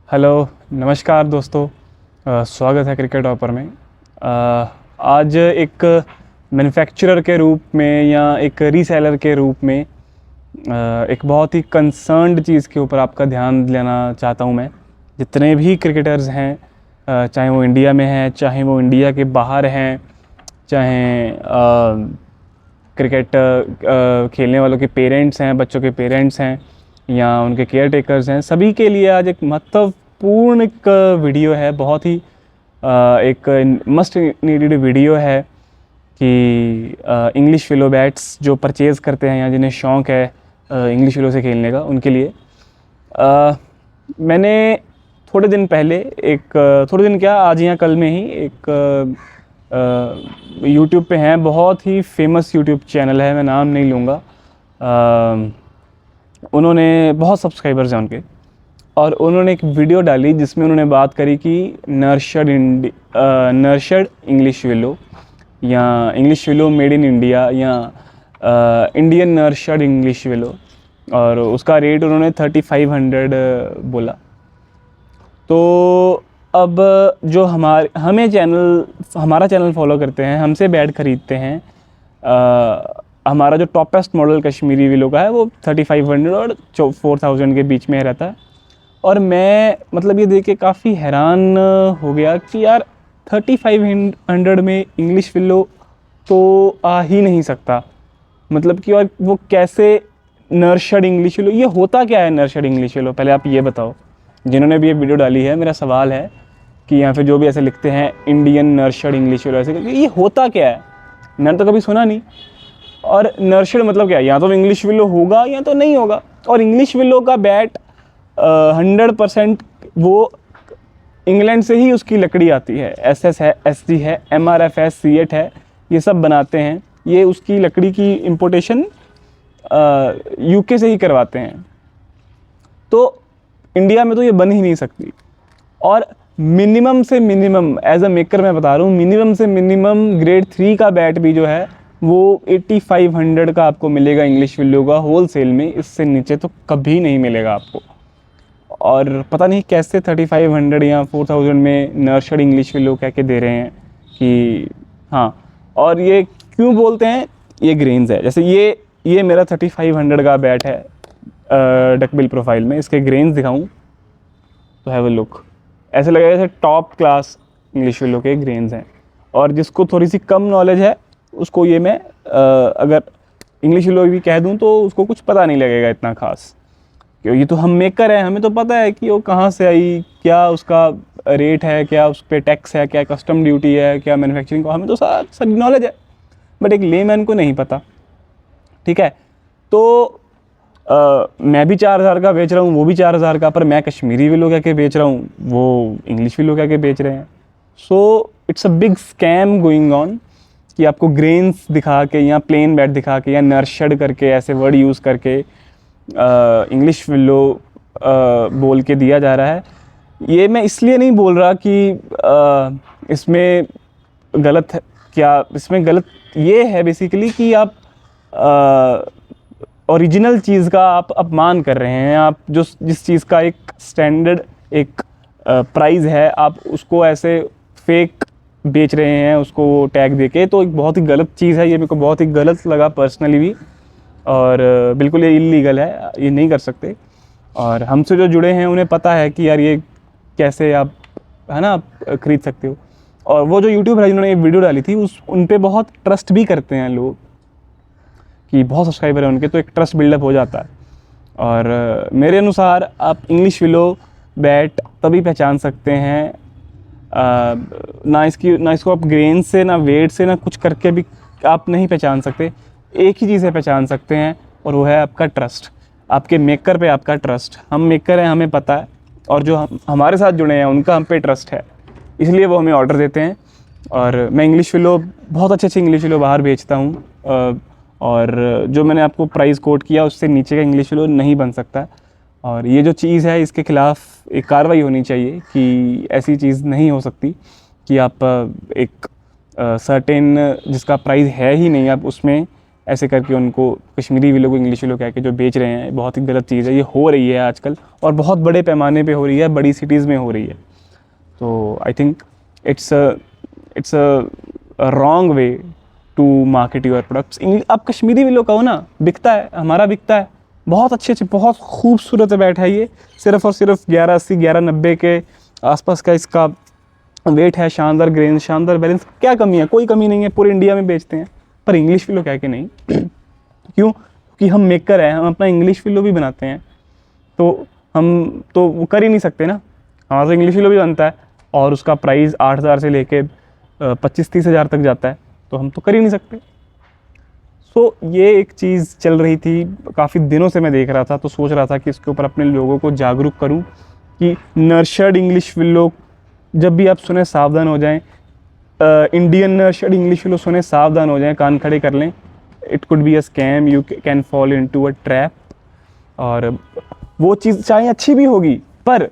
Hello, नमस्कार दोस्तों। स्वागत है क्रिकेट टॉपर में। आज एक मैन्युफैक्चरर के रूप में या एक रीसेलर के रूप में एक बहुत ही कंसर्न्ड चीज़ के ऊपर आपका ध्यान लेना चाहता हूं मैं। जितने भी क्रिकेटर्स हैं, चाहे वो इंडिया में हैं, चाहे वो इंडिया के बाहर हैं, चाहे क्रिकेट खेलने वालों के पेरेंट्स हैं, बच्चों के पेरेंट्स हैं या उनके केयर टेकर्स हैं, सभी के लिए आज एक महत्वपूर्ण एक वीडियो है। बहुत ही एक मस्ट नीडेड वीडियो है कि इंग्लिश विलो बैट्स जो परचेज़ करते हैं या जिन्हें शौक़ है इंग्लिश विलो से खेलने का, उनके लिए मैंने थोड़े दिन पहले थोड़े दिन क्या, आज या कल में ही एक यूट्यूब पे हैं, बहुत ही फेमस यूट्यूब चैनल है, मैं नाम नहीं लूँगा। उन्होंने बहुत सब्सक्राइबर्स हैं उनके, और उन्होंने एक वीडियो डाली जिसमें उन्होंने बात करी कि नर्चर्ड इंग्लिश विलो या English willow made in India या इंडियन नर्चर्ड इंग्लिश विलो, और उसका रेट उन्होंने 3500 बोला। तो अब जो हमारा चैनल फॉलो करते हैं, हमसे बैट ख़रीदते हैं, हमारा जो टॉपेस्ट मॉडल कश्मीरी विलो का है वो 3500 और 4000 के बीच में रहता है। और मैं मतलब ये देख के काफ़ी हैरान हो गया कि यार 3500 में इंग्लिश विलो तो आ ही नहीं सकता। मतलब कि और वो कैसे नर्चर्ड इंग्लिश विलो, ये होता क्या है नर्चर्ड इंग्लिश विलो? पहले आप ये बताओ, जिन्होंने भी ये वीडियो डाली है। मेरा सवाल है कि यहाँ पे जो भी ऐसे लिखते हैं इंडियन नर्चर्ड इंग्लिश विलो, ऐसे ये होता क्या है? मैंने तो कभी सुना नहीं। और नर्चर्ड मतलब क्या है? या तो इंग्लिश विलो होगा या तो नहीं होगा। और इंग्लिश विलो का बैट 100% वो इंग्लैंड से ही उसकी लकड़ी आती है। SS है, SG है, MRF है, C8 है, ये सब बनाते हैं। ये उसकी लकड़ी की इम्पोर्टेशन UK से ही करवाते हैं। तो इंडिया में तो ये बन ही नहीं सकती। और मिनिमम से मिनिमम, एज अ मेकर मैं बता रहा हूँ, मिनिमम से मिनिमम ग्रेड 3 का बैट भी जो है वो 8500 का आपको मिलेगा इंग्लिश विलो का होल सेल में। इससे नीचे तो कभी नहीं मिलेगा आपको। और पता नहीं कैसे 3500 या 4000 में नर्चर्ड इंग्लिश विलो कह के दे रहे हैं कि हाँ। और ये क्यों बोलते हैं? ये ग्रेन्स है। जैसे ये मेरा 3500 का बैट है डकबिल प्रोफाइल में। इसके ग्रेन्स दिखाऊं तो हैव अ लुक, ऐसे लगेगा जैसे टॉप क्लास इंग्लिश विलो के ग्रेन्स हैं। और जिसको थोड़ी सी कम नॉलेज है उसको ये मैं अगर इंग्लिश विलो भी कह दूं तो उसको कुछ पता नहीं लगेगा इतना खास, क्योंकि तो हम मेकर हैं, हमें तो पता है कि वो कहाँ से आई, क्या उसका रेट है, क्या उस पर टैक्स है, क्या कस्टम ड्यूटी है, क्या मैन्युफैक्चरिंग का, हमें तो सारी नॉलेज है। बट एक लेमैन को नहीं पता। ठीक है, तो मैं भी 4000 का बेच रहा हूँ, वो भी 4000 का, पर मैं कश्मीरी विलो कह के बेच रहा हूँ, वो इंग्लिश विलो कह के बेच रहे हैं। सो it's a big scam going on कि आपको ग्रेन्स दिखा के या प्लेन बैट दिखा के या नर्चर्ड करके ऐसे वर्ड यूज़ करके इंग्लिश विलो बोल के दिया जा रहा है। ये मैं इसलिए नहीं बोल रहा कि इसमें गलत है। क्या इसमें गलत ये है बेसिकली कि आप ओरिजिनल चीज़ का आप अपमान कर रहे हैं। आप जिस चीज़ का एक स्टैंडर्ड एक प्राइस है, आप उसको ऐसे फेक बेच रहे हैं, उसको टैग देके। तो एक बहुत ही गलत चीज़ है ये, मेरे को बहुत ही गलत लगा पर्सनली भी। और बिल्कुल ये इल्लीगल है, ये नहीं कर सकते। और हमसे जो जुड़े हैं उन्हें पता है कि यार ये कैसे आप, है ना, आप ख़रीद सकते हो। और वो जो यूट्यूबर है जिन्होंने ये वीडियो डाली थी, उन पे बहुत ट्रस्ट भी करते हैं लोग कि बहुत सब्सक्राइबर है उनके, तो एक ट्रस्ट बिल्डअप हो जाता है। और मेरे अनुसार आप इंग्लिश विलो बैट तभी पहचान सकते हैं, ना इसको आप ग्रेन से, ना वेट से, ना कुछ करके भी आप नहीं पहचान सकते। एक ही चीज़ से पहचान सकते हैं, और वो है आपका ट्रस्ट, आपके मेकर पे आपका ट्रस्ट। हम मेकर हैं, हमें पता है, और जो हमारे साथ जुड़े हैं उनका हम पे ट्रस्ट है, इसलिए वो हमें ऑर्डर देते हैं। और मैं इंग्लिश विलो, बहुत अच्छे इंग्लिश विलो बाहर बेचता हूँ, और जो मैंने आपको प्राइस कोट किया उससे नीचे का इंग्लिश विलो नहीं बन सकता। और ये जो चीज़ है इसके ख़िलाफ़ एक कार्रवाई होनी चाहिए कि ऐसी चीज़ नहीं हो सकती कि आप एक सर्टेन जिसका प्राइस है ही नहीं, आप उसमें ऐसे करके उनको कश्मीरी विलो को इंग्लिश विलो कह के जो बेच रहे हैं, बहुत ही गलत चीज़ है। ये हो रही है आजकल और बहुत बड़े पैमाने पे हो रही है, बड़ी सिटीज़ में हो रही है। तो I think it's a wrong way to market your products. आप कश्मीरी विलो कहो ना, बिकता है, हमारा बिकता है, बहुत अच्छे बहुत खूबसूरत बैट है ये, सिर्फ़ और सिर्फ 1180 1190 के आसपास का इसका वेट है। शानदार ग्रेन, शानदार बैलेंस, क्या कमी है? कोई कमी नहीं है, पूरे इंडिया में बेचते हैं। पर इंग्लिश विलो कह के नहीं क्यों? क्योंकि हम मेकर हैं, हम अपना इंग्लिश विलो भी बनाते हैं, तो हम तो वो कर ही नहीं सकते ना। हमारा तो इंग्लिश विलो भी बनता है और उसका प्राइस 8000 से लेके 25-30 हज़ार तक जाता है, तो हम तो कर ही नहीं सकते। सो ये एक चीज़ चल रही थी, काफ़ी दिनों से मैं देख रहा था, तो सोच रहा था कि इसके ऊपर अपने लोगों को जागरूक करूं कि नर्चर्ड इंग्लिश विलो जब भी आप सुने सावधान हो जाएं। इंडियन नर्चर्ड इंग्लिश विलो सुने सावधान हो जाएं, कान खड़े कर लें। It could be a scam, you can fall into a trap. और वो चीज़ चाहे अच्छी भी होगी, पर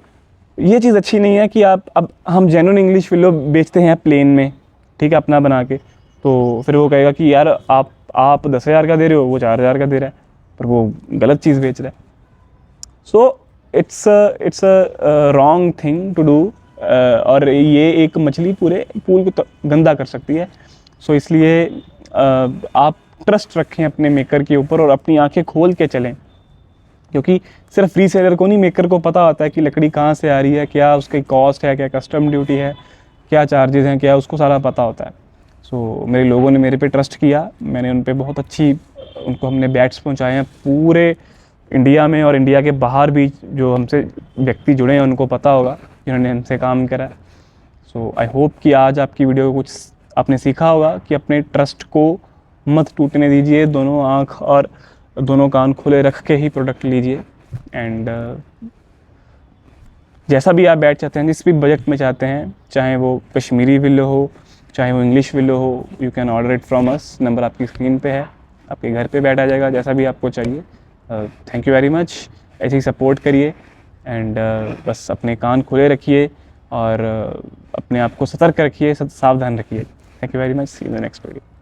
ये चीज़ अच्छी नहीं है कि अब हम जेन्युइन इंग्लिश विलो बेचते हैं प्लेन में, ठीक है, अपना बना के, तो फिर वो कहेगा कि यार आप 10,000 का दे रहे हो, वो 4,000 का दे रहा है, पर वो गलत चीज़ बेच रहा है। So it's a wrong thing to do. और ये एक मछली पूरे पूल को गंदा कर सकती है। सो इसलिए आप ट्रस्ट रखें अपने मेकर के ऊपर और अपनी आंखें खोल के चलें, क्योंकि सिर्फ रीसेलर को नहीं, मेकर को पता होता है कि लकड़ी कहाँ से आ रही है, क्या उसकी कॉस्ट है, क्या कस्टम ड्यूटी है, क्या चार्जेस हैं, क्या उसको सारा पता होता है। सो मेरे लोगों ने मेरे पे ट्रस्ट किया, मैंने उन पे बहुत अच्छी, उनको हमने बैट्स पहुंचाए हैं पूरे इंडिया में और इंडिया के बाहर भी। जो हमसे व्यक्ति जुड़े हैं उनको पता होगा, जिन्होंने हमसे काम करा। सो आई होप कि आज आपकी वीडियो को कुछ आपने सीखा होगा कि अपने ट्रस्ट को मत टूटने दीजिए, दोनों आँख और दोनों कान खुले रख के ही प्रोडक्ट लीजिए। एंड जैसा भी आप बैट चाहते हैं, जिस भी बजट में चाहते हैं, चाहे वो कश्मीरी विलो हो, चाहे वो इंग्लिश विलो हो, you can order it from us. Number आपकी स्क्रीन पे है, आपके घर पे बैठ आ जाएगा, जैसा भी आपको चाहिए। थैंक यू वेरी मच, ऐसे ही सपोर्ट करिए एंड बस अपने कान खुले रखिए और अपने आप को सतर्क रखिए, सावधान रखिए। Thank you very much, see you in the next video.